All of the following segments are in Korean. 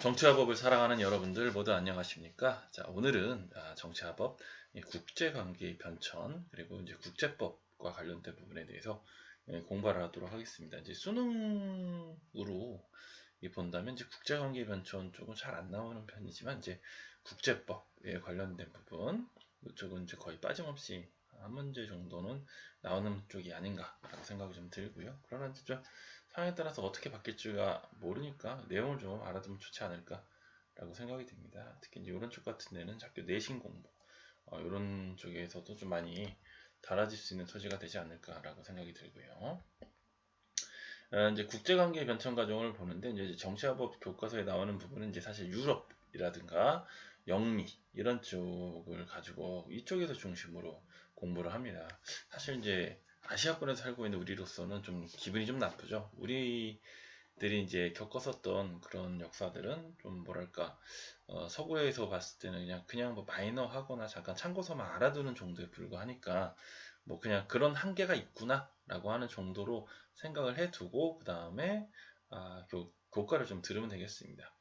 정치화법을 사랑하는 여러분들 모두 안녕하십니까? 자, 오늘은 정치화법, 국제관계의 변천, 그리고 이제 국제법과 관련된 부분에 대해서 공부를 하도록 하겠습니다. 이제 수능으로 본다면 이제 국제관계 변천 쪽은 잘 안 나오는 편이지만 이제 국제법에 관련된 부분 이쪽은 이제 거의 빠짐없이 한 문제 정도는 나오는 쪽이 아닌가라고 생각이 좀 들고요. 그러나 이제 좀 상황에 따라서 어떻게 바뀔지가 모르니까 내용을 좀 알아두면 좋지 않을까라고 생각이 듭니다. 특히 이제 이런 쪽 같은 데는 학교 내신 공부 이런 쪽에서도 좀 많이 달아질 수 있는 소지가 되지 않을까라고 생각이 들고요. 이제 국제관계 변천 과정을 보는데 이제 정치화법 교과서에 나오는 부분은 이제 사실 유럽이라든가 영미 이런 쪽을 가지고 이쪽에서 중심으로 공부를 합니다. 사실 이제 아시아권에 살고 있는 우리로서는 좀 기분이 좀 나쁘죠. 우리들이 이제 겪었었던 그런 역사들은 좀 뭐랄까 서구에서 봤을 때는 그냥 뭐 마이너하거나 잠깐 참고서만 알아두는 정도에 불과하니까 뭐 그냥 그런 한계가 있구나라고 하는 정도로 생각을 해두고 그 다음에 교과를 좀 들으면 되겠습니다.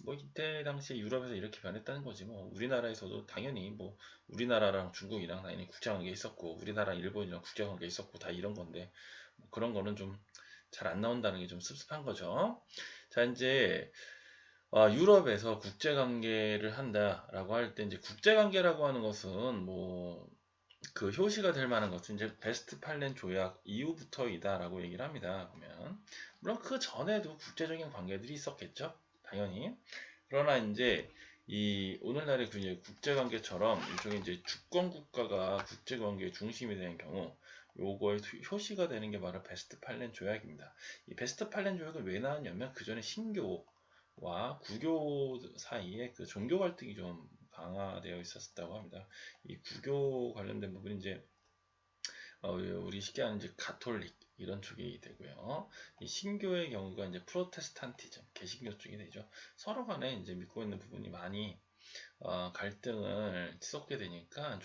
뭐 이때 당시에 유럽에서 이렇게 변했다는 거지 뭐 우리나라에서도 당연히 뭐 우리나라랑 중국이랑 당연히 국제관계 있었고 우리나라랑 일본이랑 국제관계 있었고 다 이런 건데 뭐 그런 거는 좀 잘 안 나온다는 게 좀 씁씁한 거죠. 자 이제 유럽에서 국제관계를 한다라고 할 때 이제 국제관계라고 하는 것은 뭐 그 효시가 될 만한 것은 이제 베스트팔렌 조약 이후부터이다라고 얘기를 합니다. 보면 물론 그 전에도 국제적인 관계들이 있었겠죠, 당연히. 그러나 이제 이 오늘날의 그 국제관계처럼 일종의 이제 주권 국가가 국제관계의 중심이 되는 경우 요거의 효시가 되는 게 바로 베스트팔렌 조약입니다. 이 베스트팔렌 조약은 왜 나왔냐면 그 전에 신교와 구교 사이에 그 종교 갈등이 좀 강화되어 있었다고 합니다. 이 구교 관련된 부분이 이제 우리 쉽게 아는 이제 가톨릭 이런 쪽이 되고요. 이 신교의 경우가 이제 프로테스탄티즘, 개신교 쪽이 되죠. 서로 간에 이제 믿고 있는 부분이 많이 갈등을 쏟게 되니까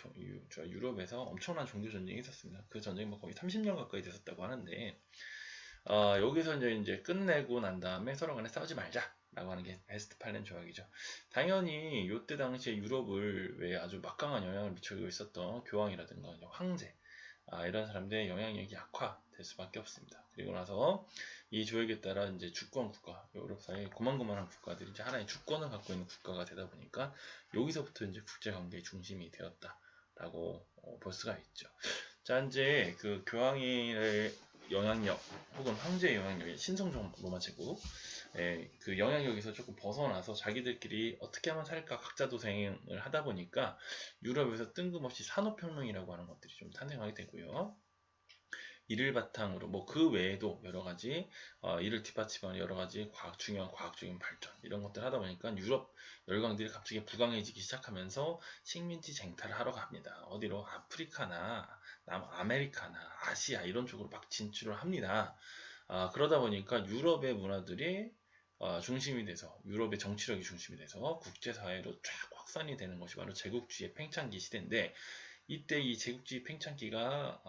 유럽에서 엄청난 종교 전쟁이 있었습니다. 그 전쟁이 뭐 거의 30년 가까이 됐었다고 하는데 여기서 이제 끝내고 난 다음에 서로 간에 싸우지 말자. 라고 하는 게 베스트팔렌 조약이죠. 당연히 이때 당시에 유럽을 왜 아주 막강한 영향을 미치고 있었던 교황이라든가 황제 이런 사람들의 영향력이 약화될 수밖에 없습니다. 그리고 나서 이 조약에 따라 이제 주권 국가, 유럽 사이에 고만고만한 국가들이 이제 하나의 주권을 갖고 있는 국가가 되다 보니까 여기서부터 이제 국제 관계의 중심이 되었다라고 볼 수가 있죠. 자 이제 그 교황의 영향력 혹은 황제의 영향력이 신성종 로마 제국 그 영향력에서 조금 벗어나서 자기들끼리 어떻게 하면 살까 각자 도생을 하다 보니까 유럽에서 뜬금없이 산업혁명이라고 하는 것들이 좀 탄생하게 되고요. 이를 바탕으로 뭐 그 외에도 여러 가지 이를 뒷받침하는 여러 가지 중요한 과학적인 발전 이런 것들 하다 보니까 유럽 열강들이 갑자기 부강해지기 시작하면서 식민지 쟁탈을 하러 갑니다. 어디로 아프리카나 남아메리카나 아시아 이런 쪽으로 막 진출을 합니다. 그러다 보니까 유럽의 문화들이 중심이 돼서 유럽의 정치력이 중심이 돼서 국제사회로 쫙 확산이 되는 것이 바로 제국주의 팽창기 시대인데 이때 이 제국주의 팽창기가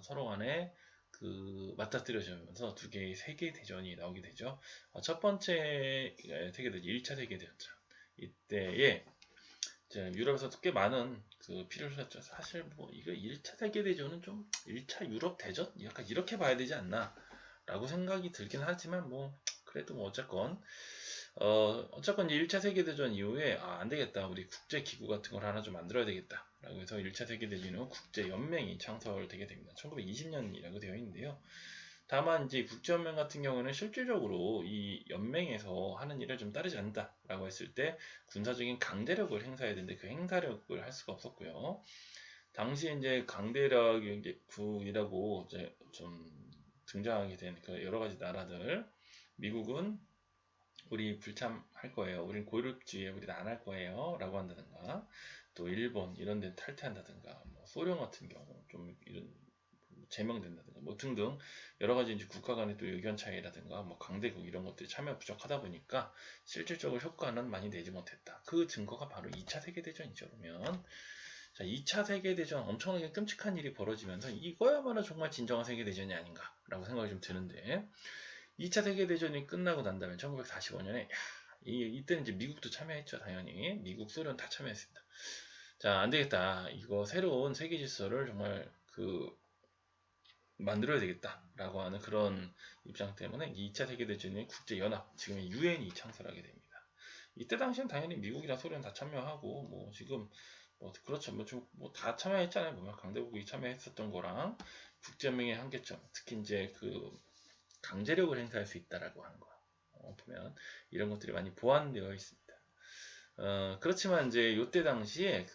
서로 간에 그 맞닥뜨려지면서 두 개의 세계 대전이 나오게 되죠. 첫 번째 세계대전, 1차 세계대전 이때에 유럽에서 꽤 많은 그 피를 흘렸죠. 사실 뭐 이거 1차 세계대전은 좀 1차 유럽 대전? 약간 이렇게 봐야 되지 않나 라고 생각이 들긴 하지만 뭐 그래도 뭐 어쨌건 1차 세계대전 이후에 안 되겠다. 우리 국제기구 같은 걸 하나 좀 만들어야 되겠다. 라고 해서 1차 세계대전 후 국제연맹이 창설되게 됩니다. 1920년이라고 되어 있는데요. 다만 이제 국제연맹 같은 경우는 실질적으로 이 연맹에서 하는 일을 좀 따르지 않는다라고 했을 때 군사적인 강대력을 행사해야 되는데 그 행사력을 할 수가 없었고요. 당시에 이제 강대국이라고 이제 좀 등장하게 된 그 여러 가지 나라들, 미국은 우리 불참할 거예요. 우린 고립주의에 우린 안 할 거예요. 라고 한다든가 또 일본 이런 데 탈퇴한다든가 뭐 소련 같은 경우 좀 이런 제명된다든가 뭐 등등 여러 가지 이제 국가 간의 또 의견 차이라든가 뭐 강대국 이런 것들이 참여 부족하다 보니까 실질적으로 효과는 많이 내지 못했다. 그 증거가 바로 2차 세계대전이죠. 그러면 자, 2차 세계대전 엄청나게 끔찍한 일이 벌어지면서 이거야말로 정말 진정한 세계대전이 아닌가라고 생각이 좀 드는데 2차 세계대전이 끝나고 난 다음에 1945년에 이때는 이제 미국도 참여했죠. 당연히 미국, 소련 다 참여했습니다. 자, 안 되겠다. 이거 새로운 세계 질서를 정말 만들어야 되겠다라고 하는 그런 입장 때문에 2차 세계대전의 국제연합, 지금의 유엔이 창설하게 됩니다. 이때 당시엔 당연히 미국이랑 소련 다 참여하고, 뭐 지금 그렇죠. 다 참여했잖아요. 보면 강대국이 참여했었던 거랑 국제연맹의 한계점, 특히 이제 강제력을 행사할 수 있다라고 하는 거 보면 이런 것들이 많이 보완되어 있습니다. 그렇지만 이제 이때 당시에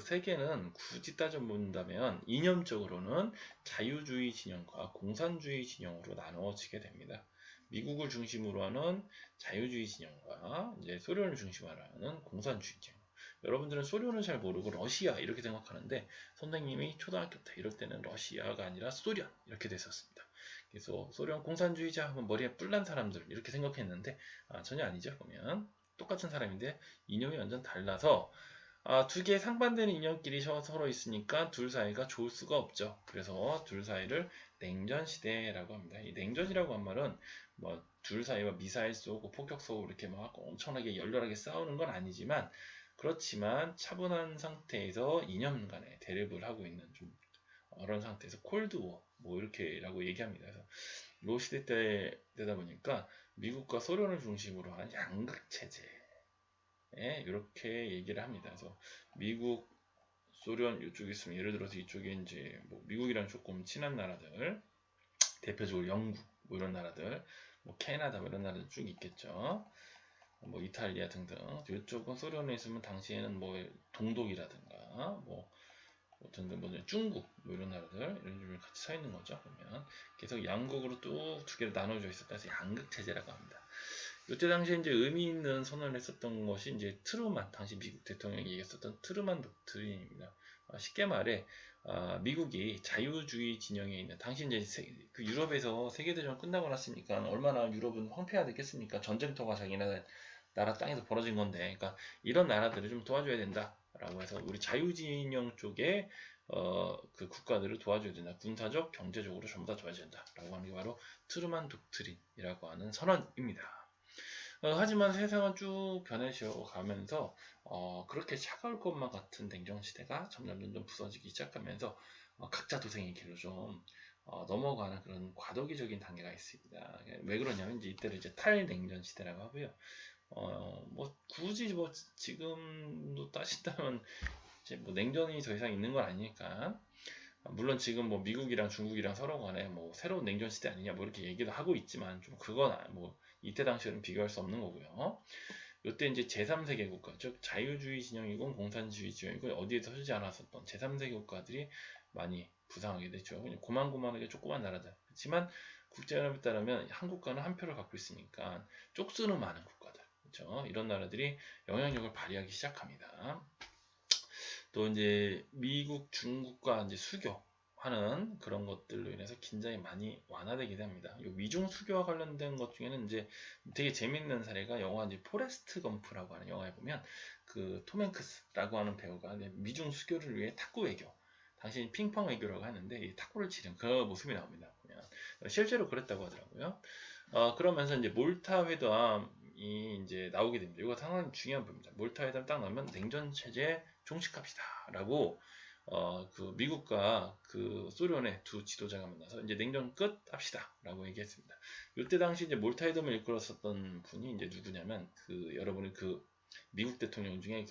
세계는 굳이 따져본다면 이념적으로는 자유주의 진영과 공산주의 진영으로 나누어지게 됩니다. 미국을 중심으로 하는 자유주의 진영과 이제 소련을 중심으로 하는 공산주의 진영. 여러분들은 소련을 잘 모르고 러시아 이렇게 생각하는데, 선생님이 초등학교 때 이럴 때는 러시아가 아니라 소련 이렇게 됐었습니다. 그래서 소련 공산주의자 하면 머리에 뿔난 사람들 이렇게 생각했는데, 전혀 아니죠. 보면 똑같은 사람인데 이념이 완전 달라서 두 개의 상반되는 이념끼리 서로 있으니까 둘 사이가 좋을 수가 없죠. 그래서 둘 사이를 냉전시대라고 합니다. 이 냉전이라고 한 말은 둘 사이가 미사일 쏘고 폭격 쏘고 이렇게 막 엄청나게 열렬하게 싸우는 건 아니지만, 그렇지만 차분한 상태에서 이념 간에 대립을 하고 있는 좀 그런 상태에서 콜드워 이렇게라고 얘기합니다. 그래서 로 시대 때다 보니까 미국과 소련을 중심으로 한 양극 체제 이렇게 얘기를 합니다. 그래서 미국, 소련 이쪽에 있으면, 예를 들어서 이쪽에 이제 미국이랑 조금 친한 나라들, 대표적으로 영국 이런 나라들, 캐나다 이런 나라들 쭉 있겠죠. 이탈리아 등등. 이쪽은 소련에 있으면 당시에는 동독이라든가 등등 중국 이런 나라들 이런 좀 같이 서 있는 거죠. 보면 계속 양국으로 또 두 개로 나눠져 있었다 해서 양극 체제라고 합니다. 이때 당시에 이제 의미 있는 선언을 했었던 것이 이제 트루만, 당시 미국 대통령이 얘기했었던 트루만 독트린입니다. 쉽게 말해 미국이 자유주의 진영에 있는, 당시 이제 유럽에서 세계대전 끝나고 났으니까 얼마나 유럽은 황폐화됐겠습니까? 전쟁터가 자기네 나라 땅에서 벌어진 건데, 그러니까 이런 나라들을 좀 도와줘야 된다라고 해서 우리 자유진영 쪽에 국가들을 도와줘야 된다. 군사적, 경제적으로 전부 다 도와줘야 된다라고 하는 게 바로 트루만 독트린이라고 하는 선언입니다. 하지만 세상은 쭉 변해져 가면서 그렇게 차가울 것만 같은 냉정시대가 점점 부서지기 시작하면서 각자 도생의 길로 좀 넘어가는 그런 과도기적인 단계가 있습니다. 왜 그러냐면 이때를 이제 탈냉전 시대라고 하고요. 굳이 지금도 따진다면 이제 냉전이 더 이상 있는 건 아니니까, 물론 지금 미국이랑 중국이랑 서로 간에 새로운 냉전 시대 아니냐 이렇게 얘기도 하고 있지만, 좀 그건 이때 당시에는 비교할 수 없는 거고요. 이때 이제 제3세계 국가, 즉 자유주의 진영이건 공산주의 진영이건 어디에도 서지 않았었던 제3세계 국가들이 많이 부상하게 됐죠. 고만고만하게 조그만 나라들. 그렇지만 국제연합에 따르면 한 국가는 한 표를 갖고 있으니까 쪽수는 많은 국가들, 그렇죠? 이런 나라들이 영향력을 발휘하기 시작합니다. 또 이제 미국, 중국과 이제 수교하는 그런 것들로 인해서 긴장이 많이 완화되게 됩니다. 이 미중 수교와 관련된 것 중에는 이제 되게 재밌는 사례가, 영화 이제 포레스트 검프라고 하는 영화에 보면 톰 행크스라고 하는 배우가 미중 수교를 위해 탁구 외교, 당신이 핑퐁 외교라고 하는데 이 탁구를 치는 그 모습이 나옵니다. 보면 실제로 그랬다고 하더라고요. 그러면서 이제 몰타 회담이 이제 나오게 됩니다. 이거 상당히 중요한 부분입니다. 몰타 회담 딱 나오면 냉전 체제 종식합시다라고 미국과 소련의 두 지도자가 만나서 이제 냉전 끝 합시다라고 얘기했습니다. 이때 당시 이제 몰타 회담을 이끌었었던 분이 이제 누구냐면 여러분이 미국 대통령 중에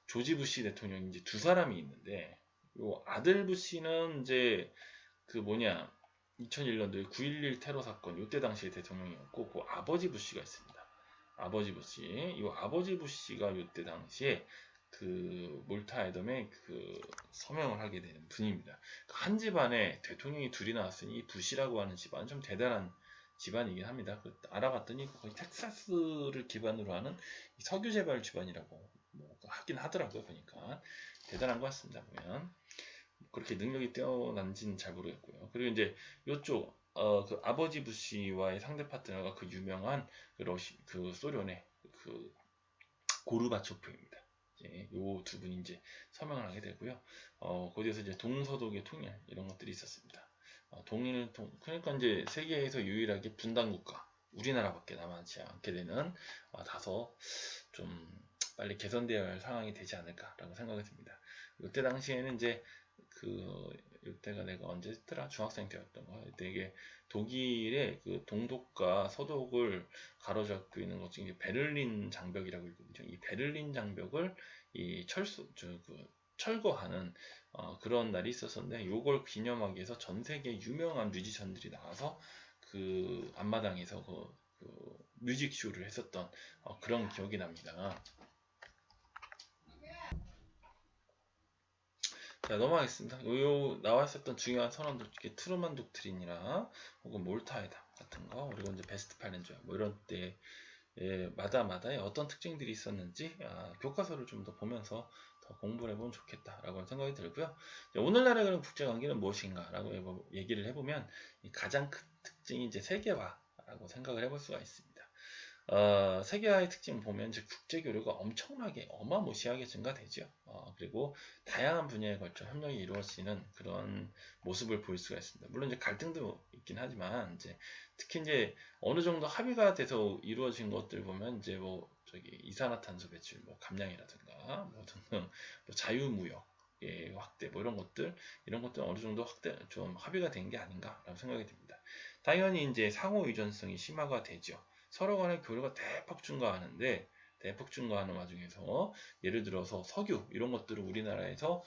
조지 부시 대통령이 이제 두 사람이 있는데, 요 아들 부시는 이제 2001년도에 9.11 테러 사건 요때 당시에 대통령이었고, 그 아버지 부시가 있습니다. 아버지 부시, 이 아버지 부시가 요때 당시에 몰타 회담에 서명을 하게 되는 분입니다. 한 집안에 대통령이 둘이 나왔으니 이 부시라고 하는 집안은 좀 대단한 집안이긴 합니다. 알아봤더니 거의 텍사스를 기반으로 하는 석유 재벌 집안이라고 하긴 하더라고요. 보니까 대단한 것 같습니다. 보면 그렇게 능력이 뛰어난지는 잘 모르겠고요. 그리고 이제 이쪽 아버지 부시와의 상대 파트너가 유명한 소련의 고르바초프입니다. 요 두 분이 이제 서명을 하게 되고요. 거기에서 이제 동서독의 통일 이런 것들이 있었습니다. 그러니까 이제 세계에서 유일하게 분단 국가, 우리나라밖에 남지 않게 되는 다소 좀 빨리 개선되어야 할 상황이 되지 않을까라고 생각이 듭니다. 이때 당시에는 이제 이때가 내가 언제였더라? 중학생 때였던 거. 이때 이게 독일의 그 동독과 서독을 가로잡고 있는 것 중에 베를린 장벽이라고 있거든요. 이 베를린 장벽을 이 철거하는 그런 날이 있었었는데, 요걸 기념하기 위해서 전 세계 유명한 뮤지션들이 나와서 그 앞마당에서 뮤직쇼를 했었던 그런 기억이 납니다. 자, 넘어가겠습니다. 요 나와 있었던 중요한 선언들 중에 트루만 독트린이나 혹은 몰타회담 같은 거, 그리고 이제 베스트 팔렌저 뭐 이런 때 마다마다의 어떤 특징들이 있었는지 교과서를 좀 더 보면서 더 공부를 해보면 좋겠다라고 생각이 들고요. 오늘날의 그런 국제관계는 무엇인가라고 얘기를 해보면 가장 큰 특징이 이제 세계화라고 생각을 해볼 수가 있습니다. 세계화의 특징 보면 이제 국제 교류가 엄청나게 어마무시하게 증가되죠. 그리고 다양한 분야에 걸쳐 협력이 이루어지는 그런 모습을 볼 수가 있습니다. 물론 이제 갈등도 있긴 하지만 특히 이제 어느 정도 합의가 돼서 이루어진 것들 보면 이제 이산화탄소 배출, 감량이라든가 등등 자유무역 확대 이런 것들 어느 정도 좀 합의가 된 게 아닌가라고 생각이 듭니다. 당연히 이제 상호 의존성이 심화가 되죠. 서로 간의 교류가 대폭 증가하는 와중에서 예를 들어서 석유 이런 것들을 우리나라에서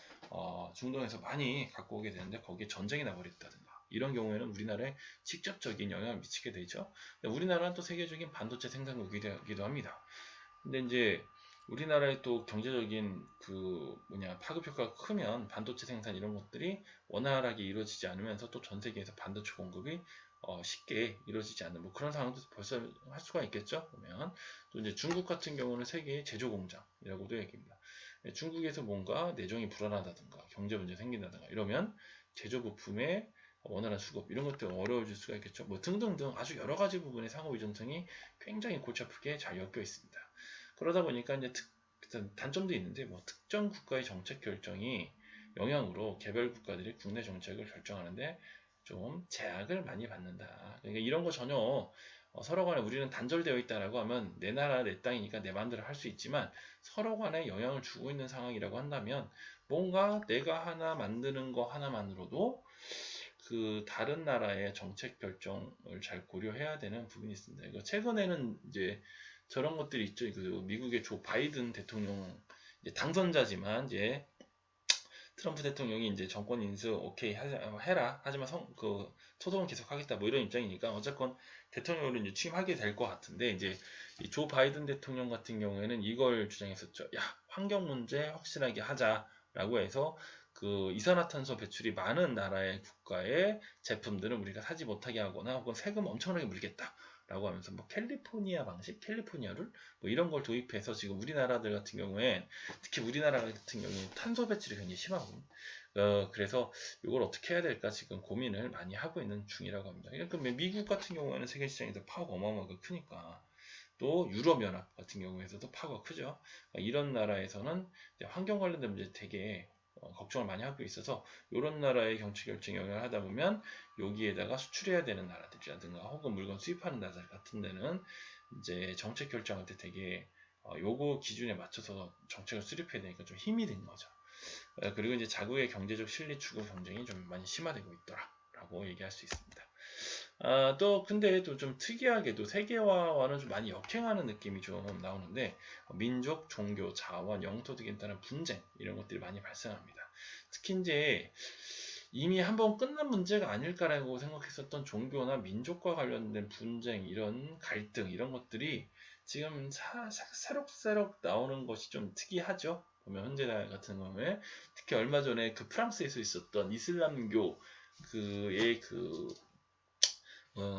중동에서 많이 갖고 오게 되는데 거기에 전쟁이 나버렸다든가 이런 경우에는 우리나라에 직접적인 영향을 미치게 되죠. 우리나라는 또 세계적인 반도체 생산국이기도 합니다. 근데 이제 우리나라의 또 경제적인 파급 효과가 크면 반도체 생산 이런 것들이 원활하게 이루어지지 않으면서 또 전 세계에서 반도체 공급이 쉽게 이루어지지 않는 그런 상황도 벌써 할 수가 있겠죠. 보면 또 이제 중국 같은 경우는 세계의 제조 공장이라고도 얘기합니다. 중국에서 뭔가 내정이 불안하다든가 경제 문제 생긴다든가 이러면 제조 부품의 원활한 수급 이런 것들 어려워질 수가 있겠죠. 등등등 아주 여러 가지 부분의 상호 의존성이 굉장히 골치 아프게 잘 엮여 있습니다. 그러다 보니까 이제 단점도 있는데 특정 국가의 정책 결정이 영향으로 개별 국가들이 국내 정책을 결정하는데 좀 제약을 많이 받는다. 그러니까 이런 거 전혀 서로 간에 우리는 단절되어 있다라고 하면 내 나라 내 땅이니까 내 마음대로 할 수 있지만 서로 간에 영향을 주고 있는 상황이라고 한다면 뭔가 내가 하나 만드는 거 하나만으로도 다른 나라의 정책 결정을 잘 고려해야 되는 부분이 있습니다. 이거 최근에는 이제 저런 것들이 있죠. 미국의 조 바이든 대통령 당선자지만 트럼프 대통령이 이제 정권 인수 오케이 해라. 하지만 소송은 계속하겠다. 이런 입장이니까 어쨌건 대통령으로 이제 취임하게 될 것 같은데 이제 조 바이든 대통령 같은 경우에는 이걸 주장했었죠. 야, 환경 문제 확실하게 하자라고 해서 이산화탄소 배출이 많은 나라의 국가의 제품들은 우리가 사지 못하게 하거나 혹은 세금 엄청나게 물겠다. 라고 하면서 캘리포니아 방식, 캘리포니아 룰 이런 걸 도입해서 지금 우리나라들 같은 경우에 특히 우리나라 같은 경우에 탄소 배출이 굉장히 심하고 그래서 이걸 어떻게 해야 될까 지금 고민을 많이 하고 있는 중이라고 합니다. 그러니까 미국 같은 경우에는 세계 시장에서 파워가 어마어마하게 크니까 또 유럽연합 같은 경우에서도 파워가 크죠. 이런 나라에서는 환경 관련된 문제 되게 걱정을 많이 하고 있어서 이런 나라의 정치 결정에 영향을 하다 보면 여기에다가 수출해야 되는 나라들이라든가 혹은 물건 수입하는 나라들 같은 데는 이제 정책 결정할 때 되게 요거 기준에 맞춰서 정책을 수립해야 되니까 좀 힘이 든 거죠. 그리고 이제 자국의 경제적 실리 추구 경쟁이 좀 많이 심화되고 있더라라고 얘기할 수 있습니다. 또 근데 또 좀 특이하게도 세계화와는 좀 많이 역행하는 느낌이 좀 나오는데 민족, 종교, 자원, 영토 등에 따른 분쟁 이런 것들이 많이 발생합니다. 특히 이제 이미 한번 끝난 문제가 아닐까라고 생각했었던 종교나 민족과 관련된 분쟁 이런 갈등 이런 것들이 지금 새록새록 나오는 것이 좀 특이하죠. 보면 현재 같은 경우에 특히 얼마 전에 프랑스에서 있었던 이슬람교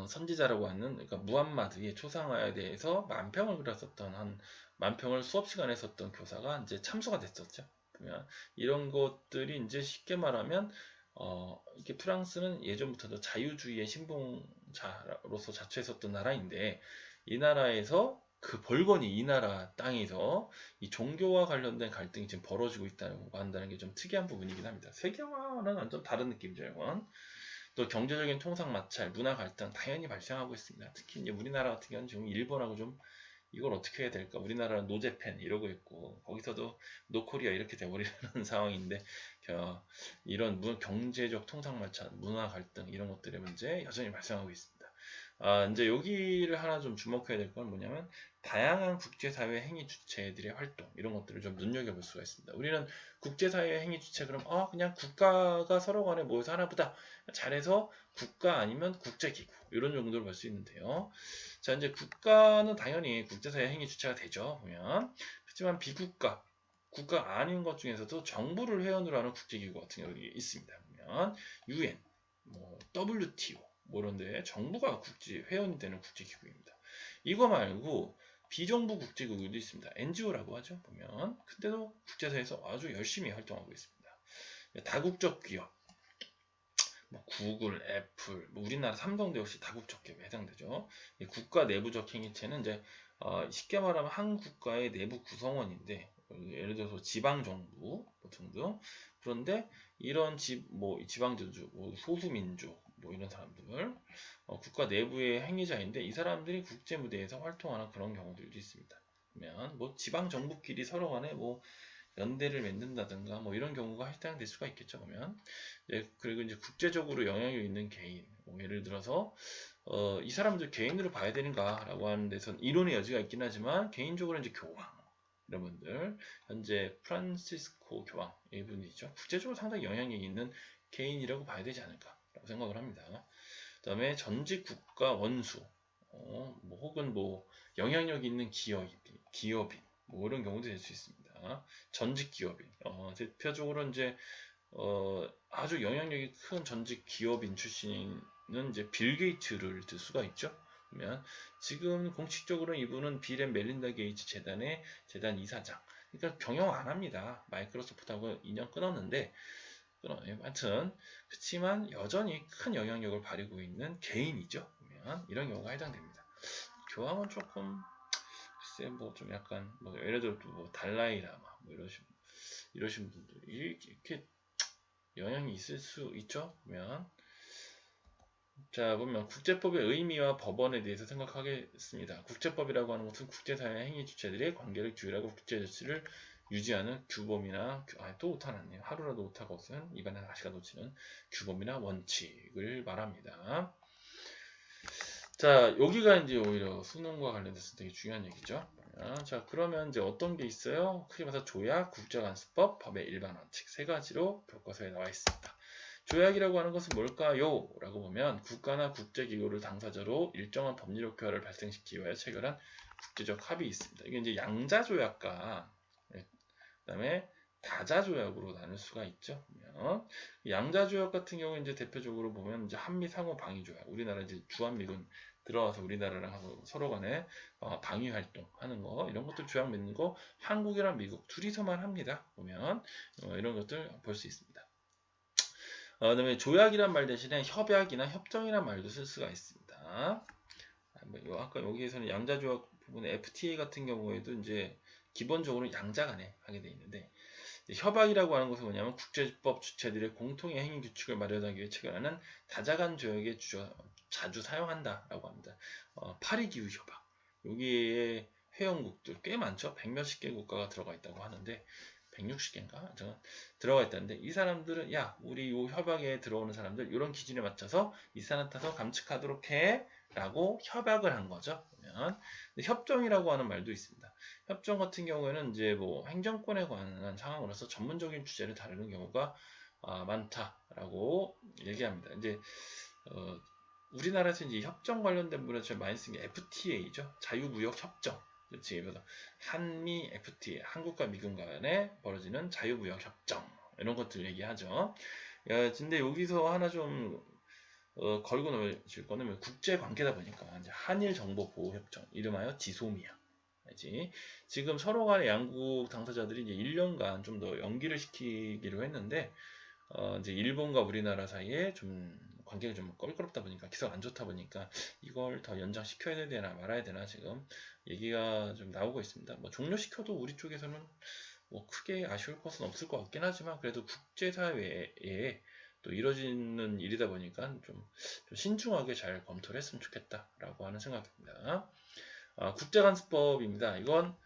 선지자라고 하는 그러니까 무함마드의 초상화에 대해서 만평을 그렸었던 만평을 수업 시간에 썼던 교사가 이제 참수가 됐었죠. 보면 이런 것들이 이제 쉽게 말하면 이게 프랑스는 예전부터도 자유주의의 신봉자로서 자처했었던 나라인데 이 나라에서 벌건이 이 나라 땅에서 이 종교와 관련된 갈등이 지금 벌어지고 있다고 한다는 게 좀 특이한 부분이긴 합니다. 세계화는 완전 다른 느낌이죠, 이건. 또 경제적인 통상 마찰, 문화 갈등 당연히 발생하고 있습니다. 특히 이제 우리나라 같은 경우는 지금 일본하고 좀 이걸 어떻게 해야 될까? 우리나라는 노재팬 이러고 있고 거기서도 노코리아 이렇게 돼버리는 상황인데 이런 경제적 통상 마찰, 문화 갈등 이런 것들의 문제 여전히 발생하고 있습니다. 이제 여기를 하나 좀 주목해야 될 건 뭐냐면 다양한 국제사회 행위 주체들의 활동 이런 것들을 좀 눈여겨볼 수가 있습니다. 우리는 국제사회 행위 주체 그럼 그냥 국가가 서로 간에 모여서 하나보다 잘해서 국가 아니면 국제기구 이런 정도로 볼 수 있는데요. 자 이제 국가는 당연히 국제사회 행위 주체가 되죠. 보면 그렇지만 비국가 국가 아닌 것 중에서도 정부를 회원으로 하는 국제기구 같은 경우가 있습니다. 보면 UN, WTO 이런데 정부가 회원이 되는 국제기구입니다. 이거 말고 비정부 국제기구도 있습니다. NGO라고 하죠. 보면 근데도 국제사회에서 아주 열심히 활동하고 있습니다. 다국적 기업, 구글, 애플, 우리나라 삼성도 역시 다국적 기업에 해당되죠. 국가 내부적 행위체는 이제 쉽게 말하면 한 국가의 내부 구성원인데 예를 들어서 지방정부 등등 그런데 이런 지방자주, 소수민족 이런 사람들 국가 내부의 행위자인데 이 사람들이 국제 무대에서 활동하는 그런 경우들도 있습니다. 그러면 지방정부끼리 서로 간에 연대를 맺는다든가 이런 경우가 해당될 수가 있겠죠. 보면 그리고 이제 국제적으로 영향력 있는 개인 예를 들어서 이 사람들 개인으로 봐야 되는가라고 하는 데선 이론의 여지가 있긴 하지만 개인적으로 이제 교황 여러분들 현재 프란시스코 교황 이분이죠. 국제적으로 상당히 영향력이 있는 개인이라고 봐야 되지 않을까라고 생각을 합니다. 그 다음에 전직 국가 원수 혹은 영향력 있는 기업인 이런 경우도 될 수 있습니다. 전직 기업인 대표적으로 이제 아주 영향력이 큰 전직 기업인 출신은 이제 빌 게이츠를 들 수가 있죠. 그러면 지금 공식적으로 이분은 빌 앤 멜린다 게이츠 재단 이사장. 그러니까 경영 안 합니다. 마이크로소프트하고 인연 끊었는데 하여튼 그렇지만 여전히 큰 영향력을 발휘하고 있는 개인이죠. 그러면 이런 경우가 해당됩니다. 교황은 조금 글쎄 좀 약간 예를 들어 달라이라마 이러신 분들이 이렇게 영향이 있을 수 있죠. 보면 국제법의 의미와 법원에 대해서 생각하겠습니다. 국제법이라고 하는 것은 국제사회 행위 주체들의 관계를 규율하고 국제질서를 유지하는 규범이나 또 오타 났네요. 하루라도 오타가 없으면 입안에 가시가 놓치는 규범이나 원칙을 말합니다. 자, 여기가 이제 오히려 수능과 관련돼서 되게 중요한 얘기죠. 자, 그러면 이제 어떤 게 있어요? 크게 봐서 조약, 국제관습법, 법의 일반 원칙 세 가지로 교과서에 나와 있습니다. 조약이라고 하는 것은 뭘까요? 라고 보면 국가나 국제기구를 당사자로 일정한 법률적 교화를 발생시키기 위하여 체결한 국제적 합의가 있습니다. 이게 이제 양자조약과 그다음에 다자조약으로 나눌 수가 있죠. 양자조약 같은 경우 이제 대표적으로 보면 이제 한미 상호 방위조약, 우리나라 이제 주한미군 들어와서 우리나라랑 하고 서로 간에 방위 활동하는 거 이런 것들 조약 맺는 거 한국이랑 미국 둘이서만 합니다. 보면 이런 것들 볼 수 있습니다. 그다음에 조약이란 말 대신에 협약이나 협정이란 말도 쓸 수가 있습니다. 아까 여기에서는 양자조약 부분에 FTA 같은 경우에도 이제 기본적으로 양자 간에 하게 돼 있는데 협약이라고 하는 것은 뭐냐면 국제법 주체들의 공통의 행위 규칙을 마련하기 위해 체결하는 다자간 조약에 자주 사용한다라고 합니다. 파리기후 협약 여기에 회원국들 꽤 많죠. 100몇십 개 국가가 들어가 있다고 하는데 160개인가? 들어가 있다는데 이 사람들은 우리 이 협약에 들어오는 사람들 이런 기준에 맞춰서 이산화탄소 감축하도록 해 라고 협약을 한 거죠. 그러면 협정이라고 하는 말도 있습니다. 협정 같은 경우에는 이제 행정권에 관한 상황으로서 전문적인 주제를 다루는 경우가 많다라고 얘기합니다. 이제 우리나라에서 이제 협정 관련된 부분에서 제일 많이 쓰는 게 FTA죠. 자유무역 협정. 그래서 한미 FTA, 한국과 미국 간에 벌어지는 자유무역 협정 이런 것들 얘기하죠. 근데 여기서 하나 좀 걸고 넘어질 거는 국제관계다 보니까 이제 한일정보보호협정 이름하여 지소미아 지금 서로 간의 양국 당사자들이 이제 1년간 좀 더 연기를 시키기로 했는데 이제 일본과 우리나라 사이에 좀 관계가 좀 껄끄럽다 보니까 기사가 안 좋다 보니까 이걸 더 연장시켜야 되나 말아야 되나 지금 얘기가 좀 나오고 있습니다. 종료시켜도 우리 쪽에서는 크게 아쉬울 것은 없을 것 같긴 하지만 그래도 국제사회에 또 이루어지는 일이다 보니까 좀 신중하게 잘 검토를 했으면 좋겠다라고 하는 생각이 듭니다. 국제관습법입니다. 이건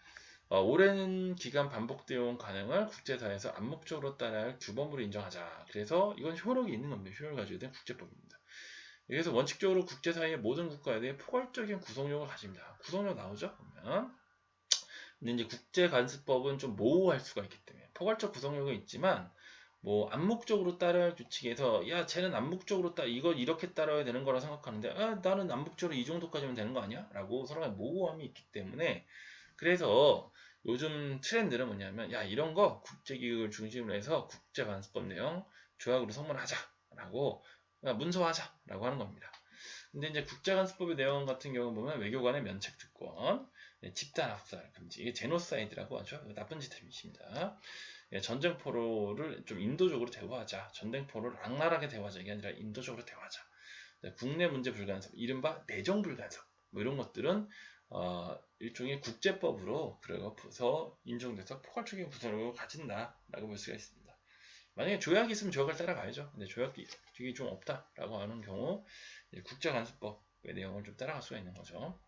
오랜 기간 반복되어 온 관행을 국제사회에서 암묵적으로 따라야 할 규범으로 인정하자. 그래서 이건 효력이 있는 겁니다. 효력을 가지게 된 국제법입니다. 그래서 원칙적으로 국제사회의 모든 국가에 대해 포괄적인 구성력을 가집니다. 구성력 나오죠? 그러면. 근데 이제 국제관습법은 좀 모호할 수가 있기 때문에 포괄적 구성력은 있지만 뭐 암묵적으로 따라야 할 규칙에서 야 쟤는 암묵적으로 이걸 이렇게 따라야 되는 거라 생각하는데 나는 암묵적으로 이 정도까지면 되는 거 아니야? 라고 서로 간에 모호함이 있기 때문에 그래서 요즘 트렌드는 뭐냐면 야 이런 거 국제기구를 중심으로 해서 국제관습법 내용 조약으로 성문하자 라고 문서화하자 라고 하는 겁니다. 근데 이제 국제관습법의 내용 같은 경우 보면 외교관의 면책특권, 집단 학살 금지, 이게 제노사이드라고 하죠. 나쁜 짓입니다. 전쟁 포로를 좀 인도적으로 대화하자. 전쟁 포로를 악랄하게 대화하자. 이게 아니라 인도적으로 대화하자. 국내 문제 불간섭, 이른바 내정 불간섭, 뭐 이런 것들은 일종의 국제법으로 그래서 인정돼서 포괄적인 구성력을 가진다라고 볼 수가 있습니다. 만약에 조약이 있으면 조약을 따라가야죠. 근데 조약이 좀 없다라고 하는 경우 국제관습법의 내용을 좀 따라갈 수가 있는 거죠.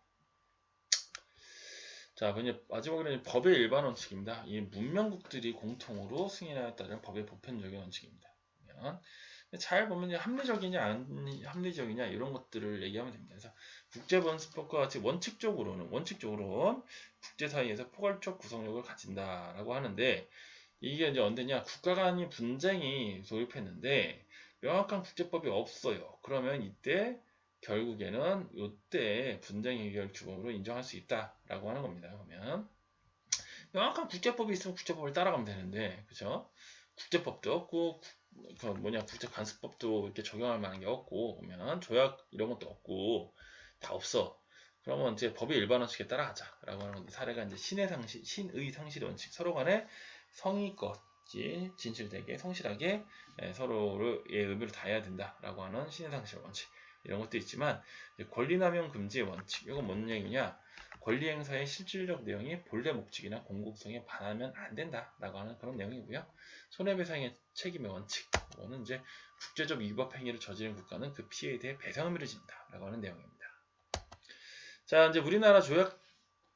자, 이제 마지막으로 법의 일반 원칙입니다. 이 문명국들이 공통으로 승인하에 따른 법의 보편적인 원칙입니다. 잘 보면 합리적이냐 안 합리적이냐 이런 것들을 얘기하면 됩니다. 그래서 국제관습법과 같이 원칙적으로는 국제사회에서 포괄적 구성력을 가진다라고 하는데 이게 이제 언제냐? 국가 간의 분쟁이 도입했는데 명확한 국제법이 없어요. 그러면 이때 결국에는 이때 분쟁 해결 규범으로 인정할 수 있다라고 하는 겁니다. 그러면 명확한 국제법이 있으면 국제법을 따라가면 되는데, 그죠? 국제법도 없고 국제관습법도 이렇게 적용할 만한 게 없고, 그러면 조약 이런 것도 없고 다 없어. 그러면 이제 법의 일반 원칙에 따라가자라고 하는 건데 사례가 이제 신의 상실 원칙, 서로 간에 성의껏이 진실되게 성실하게 서로의 의무를 다해야 된다라고 하는 신의 상실 원칙 이런 것도 있지만 권리남용 금지의 원칙 이건 뭔 얘기냐? 권리 행사의 실질적 내용이 본래 목적이나 공공성에 반하면 안 된다라고 하는 그런 내용이고요. 손해배상의 책임의 원칙 이거는 이제 국제적 위법 행위를 저지른 국가는 그 피해에 대해 배상 의무를 진다라고 하는 내용입니다. 자, 이제 우리나라 조약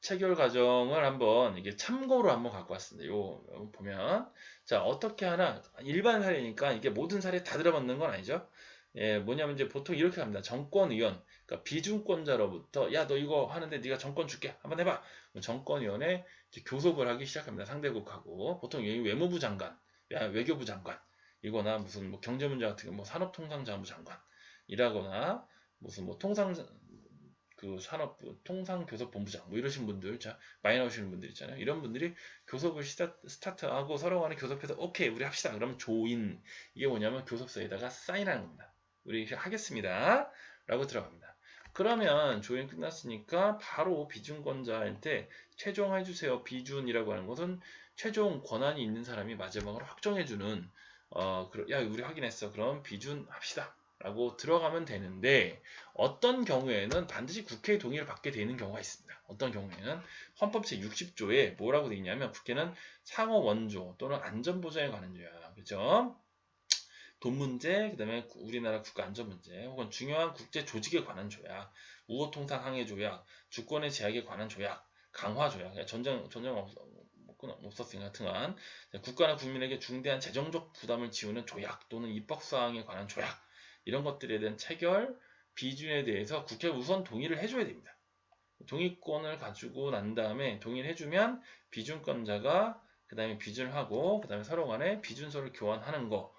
체결 과정을 한번 이게 참고로 한번 갖고 왔습니다. 요 보면 자 어떻게 하나 일반 사례니까 이게 모든 사례 다 들어맞는 건 아니죠. 뭐냐면 이제 보통 이렇게 합니다. 정권위원, 그러니까 비중권자로부터 야 너 이거 하는데 네가 정권 줄게 한번 해봐. 정권위원회 교섭을 하기 시작합니다. 상대국하고 보통 외무부 장관, 외교부 장관이거나 무슨 뭐 경제문제 같은 거 뭐 산업통상자원부 장관이라거나 무슨 뭐 산업부, 통상교섭본부장, 뭐 이러신 분들, 많이 나오시는 분들 있잖아요. 이런 분들이 교섭을 스타트하고 서로 간에 교섭해서, 오케이, 우리 합시다. 그러면 조인. 이게 뭐냐면 교섭서에다가 사인하는 겁니다. 우리 이렇게 하겠습니다. 라고 들어갑니다. 그러면 조인 끝났으니까 바로 비준권자한테 최종해주세요. 비준이라고 하는 것은 최종 권한이 있는 사람이 마지막으로 확정해주는, 야, 우리 확인했어. 그럼 비준 합시다. 라고 들어가면 되는데 어떤 경우에는 반드시 국회의 동의를 받게 되는 경우가 있습니다. 어떤 경우에는 헌법 제60조에 뭐라고 되어 있냐면 국회는 상호 원조 또는 안전보장에 관한 조약, 그죠? 돈 문제, 그 다음에 우리나라 국가 안전 문제, 혹은 중요한 국제 조직에 관한 조약, 우호통상 항해 조약, 주권의 제약에 관한 조약, 강화 조약, 전쟁 없었으니까 하여튼간 국가나 국민에게 중대한 재정적 부담을 지우는 조약 또는 입법사항에 관한 조약 이런 것들에 대한 체결, 비준에 대해서 국회가 우선 동의를 해줘야 됩니다. 동의권을 가지고 난 다음에 동의를 해주면 비준권자가 그 다음에 비준을 하고 그 다음에 서로 간에 비준서를 교환하는 거로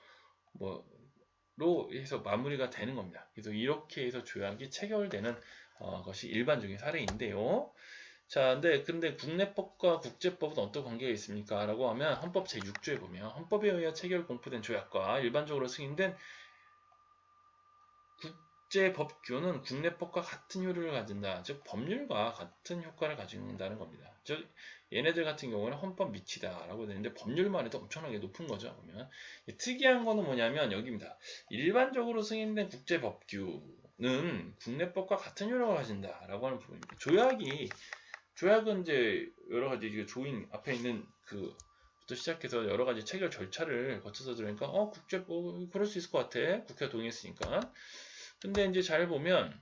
해서 마무리가 되는 겁니다. 그래서 이렇게 해서 조약이 체결되는 것이 일반적인 사례인데요. 자, 근데 국내법과 국제법은 어떤 관계가 있습니까? 라고 하면 헌법 제6조에 보면 헌법에 의해 체결 공포된 조약과 일반적으로 승인된 국제법규는 국내법과 같은 효력을 가진다. 즉 법률과 같은 효과를 가진다는 겁니다. 즉 얘네들 같은 경우는 헌법 미치다라고 되는데 법률만 해도 엄청나게 높은 거죠. 그러면 특이한 거는 뭐냐면 여기입니다. 일반적으로 승인된 국제법규는 국내법과 같은 효력을 가진다라고 하는 부분입니다. 조약은 이제 여러 가지 조인 앞에 있는 그 부터 시작해서 여러 가지 체결 절차를 거쳐서 들으니까 국제법 그럴 수 있을 것 같아. 국회가 동의했으니까. 근데 이제 잘 보면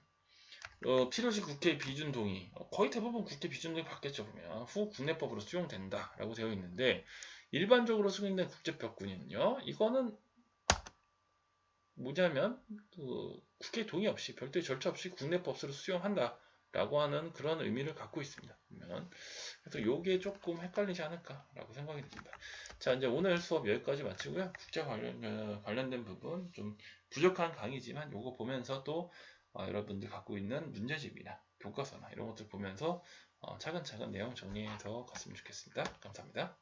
필요시 국회 비준 동의 거의 대부분 국회 비준 동의 받겠죠. 보면 후 국내법으로 수용된다라고 되어 있는데 일반적으로 승인된 국제법규는요. 이거는 뭐냐면 국회 동의 없이 별도의 절차 없이 국내법으로 수용한다라고 하는 그런 의미를 갖고 있습니다. 보면 그래서 요게 조금 헷갈리지 않을까라고 생각이 듭니다. 자, 이제 오늘 수업 여기까지 마치고요. 국제 관련된 부분 좀 부족한 강의지만 요거 보면서 또 여러분들 갖고 있는 문제집이나 교과서나 이런 것들 보면서 차근차근 내용 정리해서 갔으면 좋겠습니다. 감사합니다.